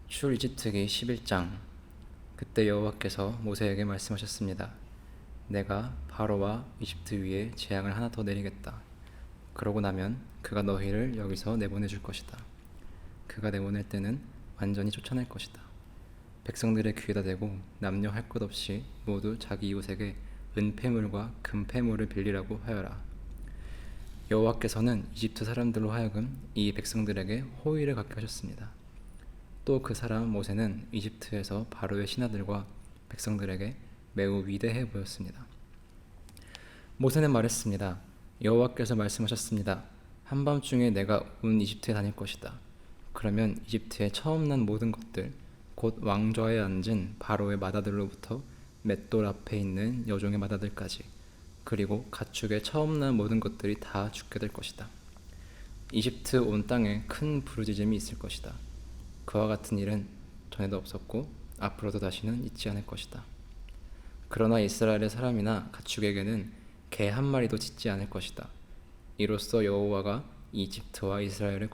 출이집트기 11장. 그때 여호와께서 모세에게 말씀하셨습니다. 내가 바로와 이집트 위에 재앙을 하나 더 내리겠다. 그러고 나면 그가 너희를 여기서 내보내줄 것이다. 그가 내보낼 때는 완전히 쫓아낼 것이다. 백성들의 귀에다 대고 남녀 할 것 없이 모두 자기 이웃에게 은폐물과 금폐물을 빌리라고 하여라. 여호와께서는 이집트 사람들로 하여금 이 백성들에게 호의를 갖게 하셨습니다. 또 그 사람 모세는 이집트에서 바로의 신하들과 백성들에게 매우 위대해 보였습니다. 모세는 말했습니다. 여호와께서 말씀하셨습니다. 한밤중에 내가 온 이집트에 다닐 것이다. 그러면 이집트에 처음 난 모든 것들, 곧 왕좌에 앉은 바로의 마다들로부터 맷돌 앞에 있는 여종의 마다들까지, 그리고 가축의 처음 난 모든 것들이 다 죽게 될 것이다. 이집트 온 땅에 큰 부르짖음이 있을 것이다. 그와 같은 일은 전에도 없었고 앞으로도 다시는 있지 않을 것이다. 그러나 이스라엘의 사람이나 가축에게는 개 한 마리도 짖지 않을 것이다. 이로써 여호와가 이집트와 이스라엘을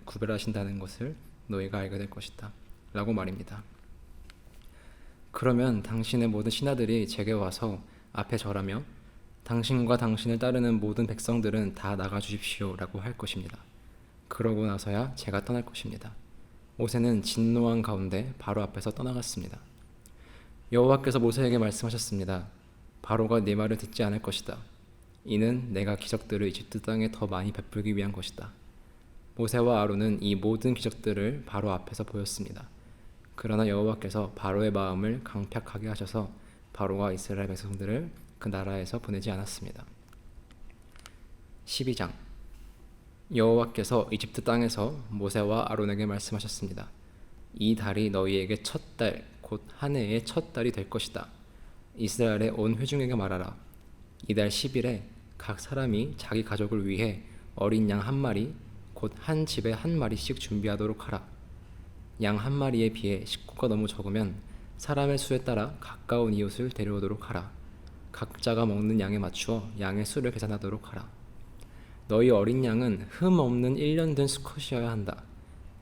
구별하신다는 것을 너희가 알게 될 것이다. 라고 말입니다. 그러면 당신의 모든 신하들이 제게 와서 앞에 절하며 당신과 당신을 따르는 모든 백성들은 다 나가 주십시오 라고 할 것입니다. 그러고 나서야 제가 떠날 것입니다. 모세는 진노한 가운데 바로 앞에서 떠나갔습니다. 여호와께서 모세에게 말씀하셨습니다. 바로가 네 말을 듣지 않을 것이다. 이는 내가 기적들을 이집트 땅에 더 많이 베풀기 위한 것이다. 모세와 아론은 이 모든 기적들을 바로 앞에서 보였습니다. 그러나 여호와께서 바로의 마음을 강팍하게 하셔서 바로가 이스라엘 백성들을 그 나라에서 보내지 않았습니다. 12장. 여호와께서 이집트 땅에서 모세와 아론에게 말씀하셨습니다. 이 달이 너희에게 첫 달, 곧 한 해의 첫 달이 될 것이다. 이스라엘의 온 회중에게 말하라. 이달 10일에 각 사람이 자기 가족을 위해 어린 양 한 마리, 곧 한 집에 한 마리씩 준비하도록 하라. 양 한 마리에 비해 식구가 너무 적으면 사람의 수에 따라 가까운 이웃을 데려오도록 하라. 각자가 먹는 양에 맞추어 양의 수를 계산하도록 하라. 너희 어린 양은 흠 없는 1년 된 수컷이어야 한다.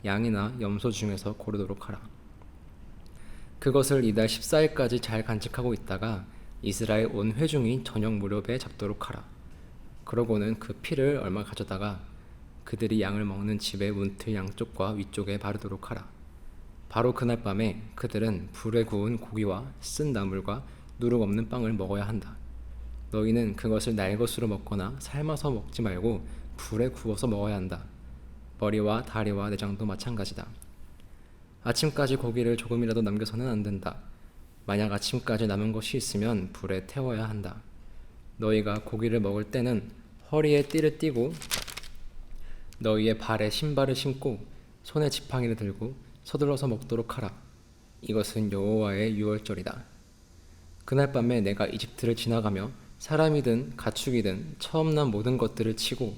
양이나 염소 중에서 고르도록 하라. 그것을 이달 14일까지 잘 간직하고 있다가 이스라엘 온 회중이 저녁 무렵에 잡도록 하라. 그러고는 그 피를 얼마 가져다가 그들이 양을 먹는 집의 문틀 양쪽과 위쪽에 바르도록 하라. 바로 그날 밤에 그들은 불에 구운 고기와 쓴 나물과 누룩 없는 빵을 먹어야 한다. 너희는 그것을 날 것으로 먹거나 삶아서 먹지 말고 불에 구워서 먹어야 한다. 머리와 다리와 내장도 마찬가지다. 아침까지 고기를 조금이라도 남겨서는 안 된다. 만약 아침까지 남은 것이 있으면 불에 태워야 한다. 너희가 고기를 먹을 때는 허리에 띠를 띠고 너희의 발에 신발을 신고 손에 지팡이를 들고 서둘러서 먹도록 하라. 이것은 여호와의 유월절이다. 그날 밤에 내가 이집트를 지나가며 사람이든 가축이든 처음 난 모든 것들을 치고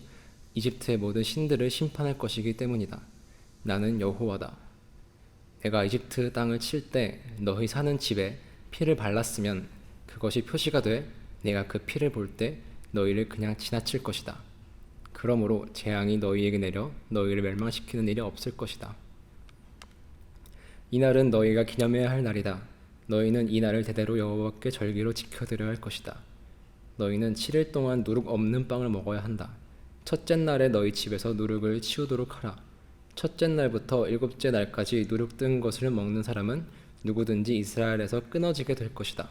이집트의 모든 신들을 심판할 것이기 때문이다. 나는 여호와다. 내가 이집트 땅을 칠 때 너희 사는 집에 피를 발랐으면 그것이 표시가 돼 내가 그 피를 볼 때 너희를 그냥 지나칠 것이다. 그러므로 재앙이 너희에게 내려 너희를 멸망시키는 일이 없을 것이다. 이날은 너희가 기념해야 할 날이다. 너희는 이 날을 대대로 여호와께 절기로 지켜드려야 할 것이다. 너희는 7일 동안 누룩 없는 빵을 먹어야 한다. 첫째 날에 너희 집에서 누룩을 치우도록 하라. 첫째 날부터 일곱째 날까지 누룩 뜬 것을 먹는 사람은 누구든지 이스라엘에서 끊어지게 될 것이다.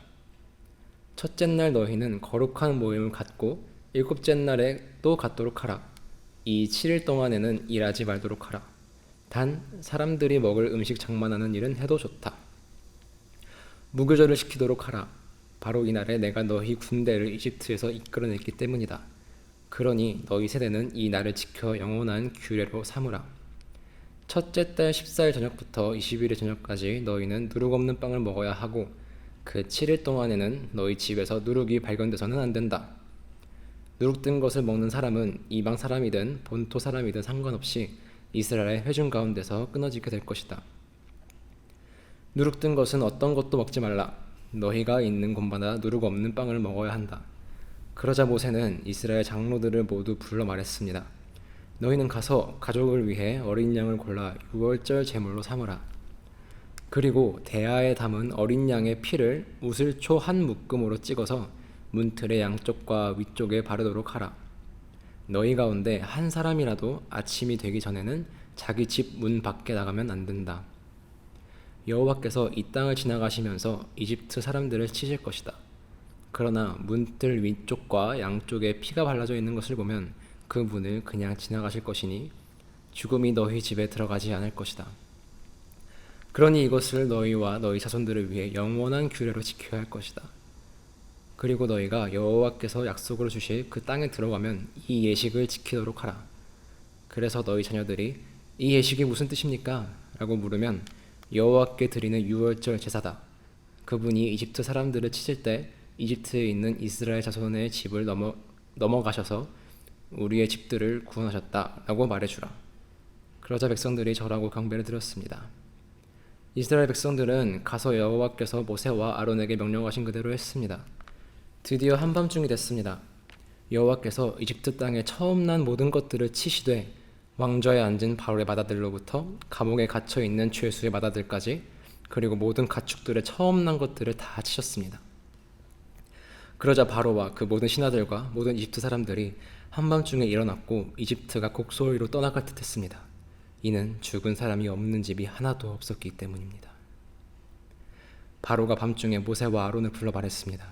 첫째 날 너희는 거룩한 모임을 갖고 일곱째 날에 또 갖도록 하라. 이 7일 동안에는 일하지 말도록 하라. 단 사람들이 먹을 음식 장만하는 일은 해도 좋다. 무교절을 지키도록 하라. 바로 이날에 내가 너희 군대를 이집트에서 이끌어냈기 때문이다. 그러니 너희 세대는 이 날을 지켜 영원한 규례로 삼으라. 첫째 달 14일 저녁부터 20일의 저녁까지 너희는 누룩 없는 빵을 먹어야 하고 그 7일 동안에는 너희 집에서 누룩이 발견돼서는 안 된다. 누룩 뜬 것을 먹는 사람은 이방 사람이든 본토 사람이든 상관없이 이스라엘의 회중 가운데서 끊어지게 될 것이다. 누룩 뜬 것은 어떤 것도 먹지 말라. 너희가 있는 곳마다 누룩 없는 빵을 먹어야 한다. 그러자 모세는 이스라엘 장로들을 모두 불러 말했습니다. 너희는 가서 가족을 위해 어린 양을 골라 유월절 제물로 삼으라. 그리고 대야에 담은 어린 양의 피를 우슬초 한 묶음으로 찍어서 문틀의 양쪽과 위쪽에 바르도록 하라. 너희 가운데 한 사람이라도 아침이 되기 전에는 자기 집 문 밖에 나가면 안 된다. 여호와께서 이 땅을 지나가시면서 이집트 사람들을 치실 것이다. 그러나 문틀 위쪽과 양쪽에 피가 발라져 있는 것을 보면 그 문을 그냥 지나가실 것이니 죽음이 너희 집에 들어가지 않을 것이다. 그러니 이것을 너희와 너희 자손들을 위해 영원한 규례로 지켜야 할 것이다. 그리고 너희가 여호와께서 약속으로 주실 그 땅에 들어가면 이 예식을 지키도록 하라. 그래서 너희 자녀들이 이 예식이 무슨 뜻입니까? 라고 물으면 여호와께 드리는 유월절 제사다. 그분이 이집트 사람들을 치실 때 이집트에 있는 이스라엘 자손의 집을 넘어가셔서 우리의 집들을 구원하셨다 라고 말해주라. 그러자 백성들이 절하고 경배를 드렸습니다. 이스라엘 백성들은 가서 여호와께서 모세와 아론에게 명령하신 그대로 했습니다. 드디어 한밤중이 됐습니다. 여호와께서 이집트 땅에 처음 난 모든 것들을 치시되 왕좌에 앉은 바로의 맏아들로부터 감옥에 갇혀있는 죄수의 맏아들까지 그리고 모든 가축들의 처음 난 것들을 다 치셨습니다. 그러자 바로와 그 모든 신하들과 모든 이집트 사람들이 한밤중에 일어났고 이집트가 곡소리로 떠나갈 듯 했습니다. 이는 죽은 사람이 없는 집이 하나도 없었기 때문입니다. 바로가 밤중에 모세와 아론을 불러 말했습니다.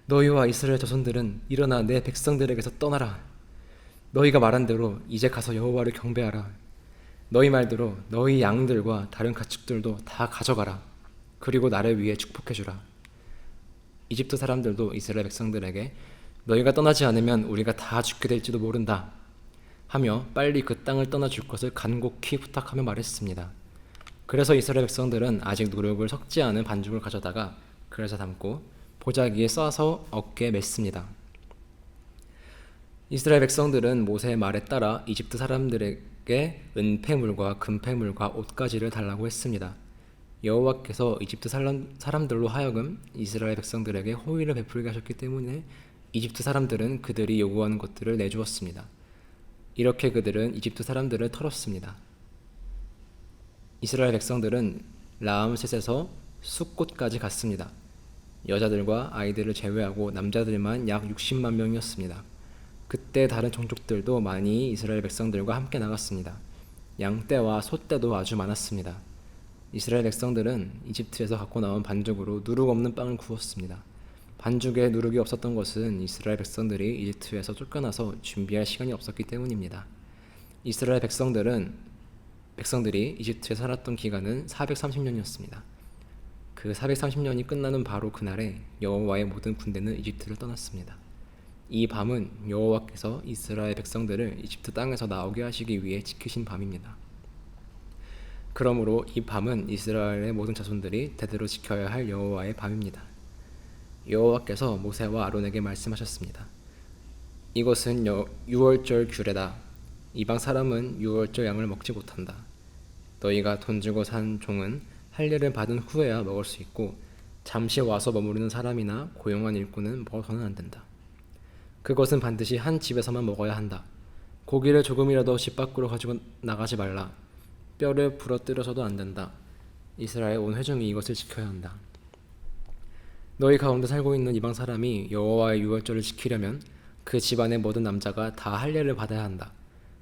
너희와 이스라엘 자손들은 일어나 내 백성들에게서 떠나라. 너희가 말한 대로 이제 가서 여호와를 경배하라. 너희 말대로 너희 양들과 다른 가축들도 다 가져가라. 그리고 나를 위해 축복해주라. 이집트 사람들도 이스라엘 백성들에게 너희가 떠나지 않으면 우리가 다 죽게 될지도 모른다 하며 빨리 그 땅을 떠나줄 것을 간곡히 부탁하며 말했습니다. 그래서 이스라엘 백성들은 아직 누룩을 섞지 않은 반죽을 가져다가 그릇에 담고 보자기에 싸서 어깨에 맸습니다. 이스라엘 백성들은 모세의 말에 따라 이집트 사람들에게 은폐물과 금폐물과 옷가지를 달라고 했습니다. 여호와께서 이집트 사람들로 하여금 이스라엘 백성들에게 호의를 베풀게 하셨기 때문에 이집트 사람들은 그들이 요구하는 것들을 내주었습니다. 이렇게 그들은 이집트 사람들을 털었습니다. 이스라엘 백성들은 라암셋에서 숫곳까지 갔습니다. 여자들과 아이들을 제외하고 남자들만 약 60만 명이었습니다. 그때 다른 종족들도 많이 이스라엘 백성들과 함께 나갔습니다. 양떼와 소떼도 아주 많았습니다. 이스라엘 백성들은 이집트에서 갖고 나온 반죽으로 누룩 없는 빵을 구웠습니다. 반죽에 누룩이 없었던 것은 이스라엘 백성들이 이집트에서 쫓겨나서 준비할 시간이 없었기 때문입니다. 이스라엘 백성들이 이집트에 살았던 기간은 430년이었습니다. 그 430년이 끝나는 바로 그날에 여호와의 모든 군대는 이집트를 떠났습니다. 이 밤은 여호와께서 이스라엘 백성들을 이집트 땅에서 나오게 하시기 위해 지키신 밤입니다. 그러므로 이 밤은 이스라엘의 모든 자손들이 대대로 지켜야 할 여호와의 밤입니다. 여호와께서 모세와 아론에게 말씀하셨습니다. 이것은 유월절 규례다. 이방 사람은 유월절 양을 먹지 못한다. 너희가 돈 주고 산 종은 할례를 받은 후에야 먹을 수 있고 잠시 와서 머무르는 사람이나 고용한 일꾼은 먹어서는 안 된다. 그것은 반드시 한 집에서만 먹어야 한다. 고기를 조금이라도 집 밖으로 가지고 나가지 말라. 뼈를 부러뜨려서도 안 된다. 이스라엘 온 회중이 이것을 지켜야 한다. 너희 가운데 살고 있는 이방 사람이 여호와의 유월절을 지키려면 그 집안의 모든 남자가 다 할례를 받아야 한다.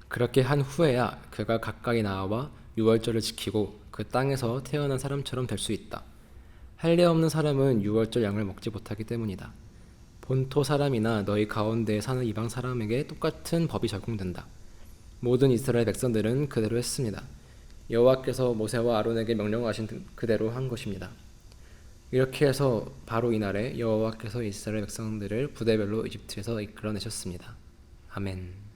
그렇게 한 후에야 그가 가까이 나와 유월절을 지키고 그 땅에서 태어난 사람처럼 될 수 있다. 할례 없는 사람은 유월절 양을 먹지 못하기 때문이다. 본토 사람이나 너희 가운데에 사는 이방 사람에게 똑같은 법이 적용된다. 모든 이스라엘 백성들은 그대로 했습니다. 여호와께서 모세와 아론에게 명령하신 그대로 한 것입니다. 이렇게 해서 바로 이날에 여호와께서 이스라엘 백성들을 부대별로 이집트에서 이끌어내셨습니다. 아멘.